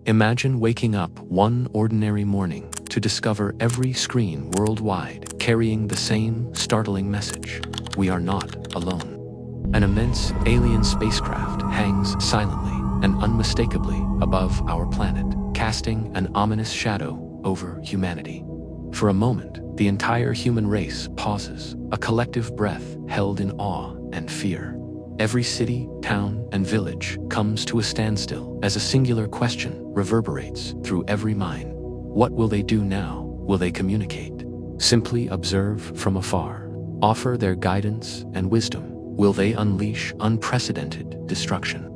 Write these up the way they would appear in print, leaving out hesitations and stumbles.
Imagine waking up one ordinary morning to discover every screen worldwide carrying the same startling message: we are not alone. An immense alien spacecraft hangs silently and unmistakably above our planet, casting an ominous shadow over humanity. For a moment, the entire human race pauses, a collective breath held in awe and fear. Every city, town, and village comes to a standstill as a singular question reverberates through every mind. What will they do now? Will they communicate? Simply observe from afar? Offer their guidance and wisdom? Will they unleash unprecedented destruction?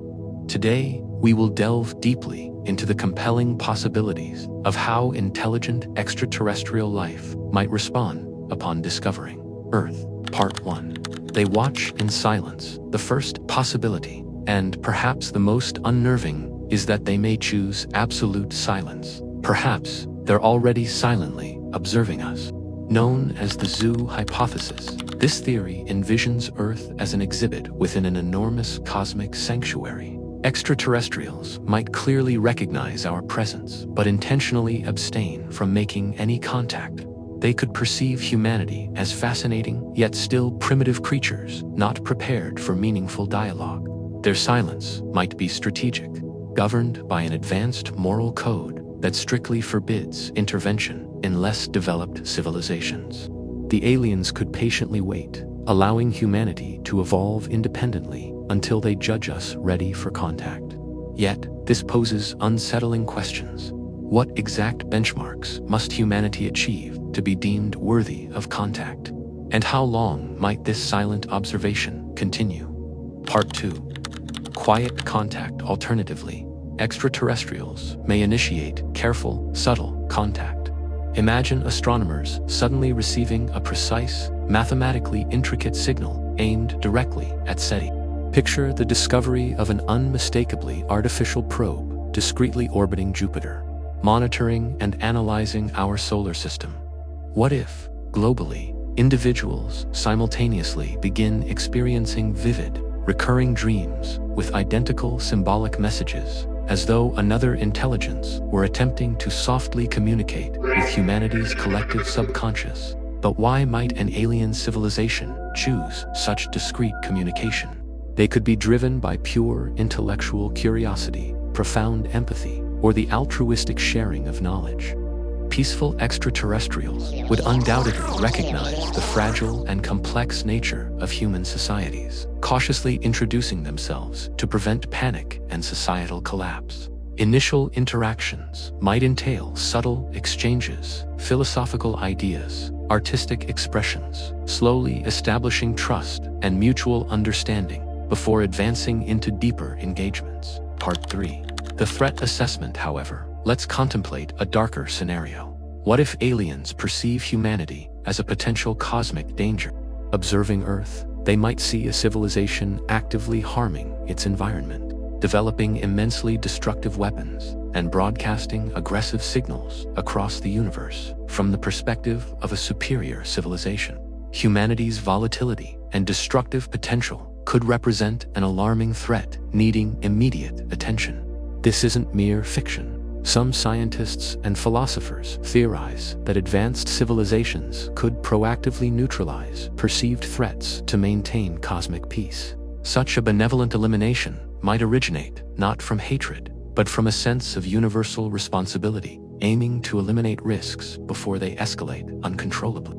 Today, we will delve deeply into the compelling possibilities of how intelligent extraterrestrial life might respond upon discovering Earth. Part 1. They watch in silence. The first possibility, and perhaps the most unnerving, is that they may choose absolute silence. Perhaps they're already silently observing us. Known as the zoo hypothesis, this theory envisions Earth as an exhibit within an enormous cosmic sanctuary. Extraterrestrials might clearly recognize our presence, but intentionally abstain from making any contact. They could perceive humanity as fascinating, yet still primitive creatures, not prepared for meaningful dialogue. Their silence might be strategic, governed by an advanced moral code that strictly forbids intervention in less developed civilizations. The aliens could patiently wait, allowing humanity to evolve independently until they judge us ready for contact. Yet, this poses unsettling questions. What exact benchmarks must humanity achieve to be deemed worthy of contact? And how long might this silent observation continue? Part 2. Quiet contact. Alternatively, extraterrestrials may initiate careful, subtle contact. Imagine astronomers suddenly receiving a precise, mathematically intricate signal aimed directly at SETI. Picture the discovery of an unmistakably artificial probe discreetly orbiting Jupiter, monitoring and analyzing our solar system. What if, globally, individuals simultaneously begin experiencing vivid, recurring dreams with identical symbolic messages, as though another intelligence were attempting to softly communicate with humanity's collective subconscious? But why might an alien civilization choose such discreet communication? They could be driven by pure intellectual curiosity, profound empathy, or the altruistic sharing of knowledge. Peaceful extraterrestrials would undoubtedly recognize the fragile and complex nature of human societies, cautiously introducing themselves to prevent panic and societal collapse. Initial interactions might entail subtle exchanges, philosophical ideas, artistic expressions, slowly establishing trust and mutual understanding before advancing into deeper engagements. Part 3. The threat assessment. However, let's contemplate a darker scenario. What if aliens perceive humanity as a potential cosmic danger? Observing Earth, they might see a civilization actively harming its environment, developing immensely destructive weapons, and broadcasting aggressive signals across the universe. From the perspective of a superior civilization, humanity's volatility and destructive potential could represent an alarming threat needing immediate attention. This isn't mere fiction. Some scientists and philosophers theorize that advanced civilizations could proactively neutralize perceived threats to maintain cosmic peace. Such a benevolent elimination might originate not from hatred, but from a sense of universal responsibility, aiming to eliminate risks before they escalate uncontrollably.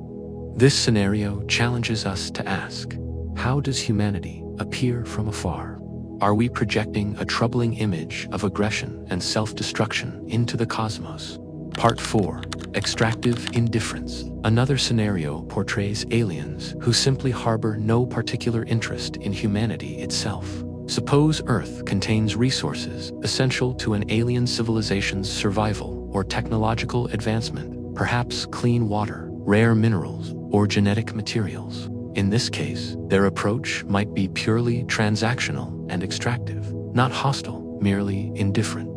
This scenario challenges us to ask, how does humanity appear from afar? Are we projecting a troubling image of aggression and self-destruction into the cosmos? Part 4. Extractive indifference. Another scenario portrays aliens who simply harbor no particular interest in humanity itself. Suppose Earth contains resources essential to an alien civilization's survival or technological advancement, perhaps clean water, rare minerals, or genetic materials. In this case, their approach might be purely transactional and extractive, not hostile, merely indifferent.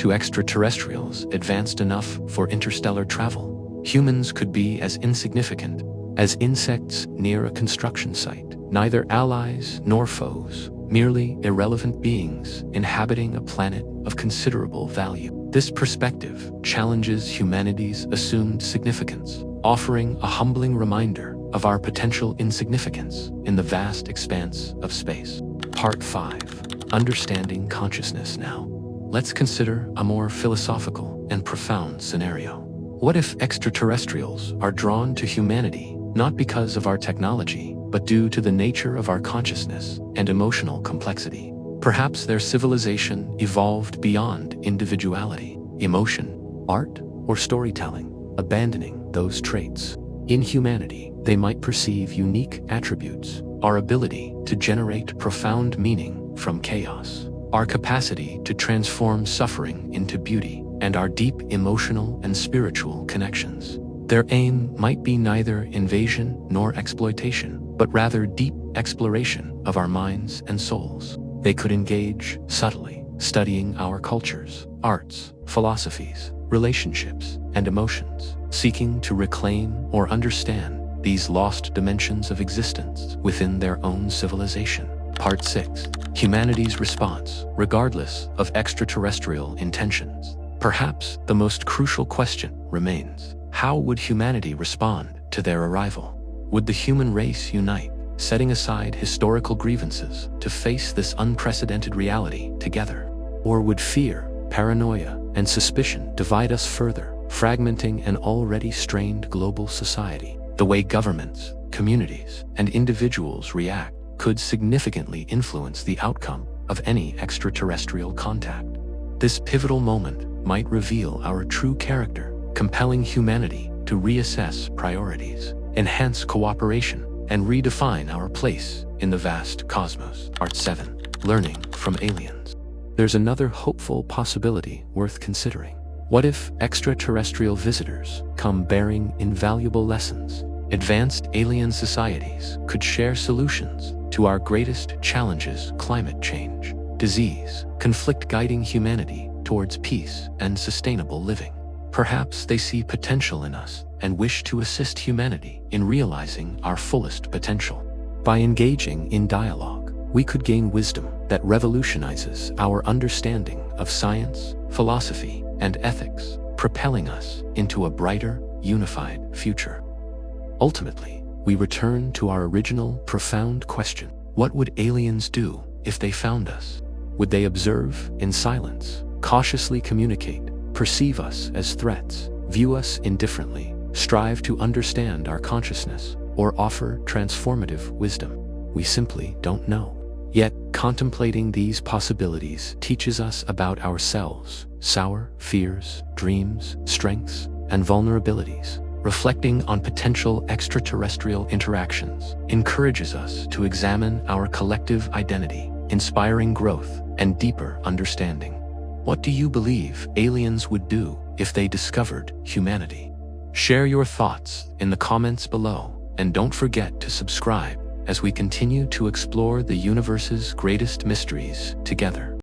To extraterrestrials advanced enough for interstellar travel, humans could be as insignificant as insects near a construction site, neither allies nor foes, merely irrelevant beings inhabiting a planet of considerable value. This perspective challenges humanity's assumed significance, offering a humbling reminder of our potential insignificance in the vast expanse of space. Part 5. Understanding consciousness now. Let's consider a more philosophical and profound scenario. What if extraterrestrials are drawn to humanity not because of our technology, but due to the nature of our consciousness and emotional complexity? Perhaps their civilization evolved beyond individuality, emotion, art, or storytelling, abandoning those traits. In humanity, they might perceive unique attributes: our ability to generate profound meaning from chaos, our capacity to transform suffering into beauty, and our deep emotional and spiritual connections. Their aim might be neither invasion nor exploitation, but rather deep exploration of our minds and souls. They could engage subtly, studying our cultures, arts, philosophies, relationships, and emotions, seeking to reclaim or understand these lost dimensions of existence within their own civilization. Part 6. Humanity's response, regardless of extraterrestrial intentions. Perhaps the most crucial question remains: how would humanity respond to their arrival? Would the human race unite, setting aside historical grievances to face this unprecedented reality together? Or would fear, paranoia, and suspicion divide us further, fragmenting an already strained global society? The way governments, communities, and individuals react could significantly influence the outcome of any extraterrestrial contact. This pivotal moment might reveal our true character, compelling humanity to reassess priorities, enhance cooperation, and redefine our place in the vast cosmos. Part 7. Learning from aliens. There's another hopeful possibility worth considering. What if extraterrestrial visitors come bearing invaluable lessons? Advanced alien societies could share solutions to our greatest challenges: climate change, disease, conflict, guiding humanity towards peace and sustainable living. Perhaps they see potential in us and wish to assist humanity in realizing our fullest potential. By engaging in dialogue, we could gain wisdom that revolutionizes our understanding of science, philosophy, and ethics, propelling us into a brighter, unified future. Ultimately, we return to our original, profound question: what would aliens do if they found us? Would they observe in silence, cautiously communicate, perceive us as threats, view us indifferently, strive to understand our consciousness, or offer transformative wisdom? We simply don't know. Yet, contemplating these possibilities teaches us about ourselves, our fears, dreams, strengths, and vulnerabilities. Reflecting on potential extraterrestrial interactions encourages us to examine our collective identity, inspiring growth and deeper understanding. What do you believe aliens would do if they discovered humanity? Share your thoughts in the comments below, and don't forget to subscribe as we continue to explore the universe's greatest mysteries together.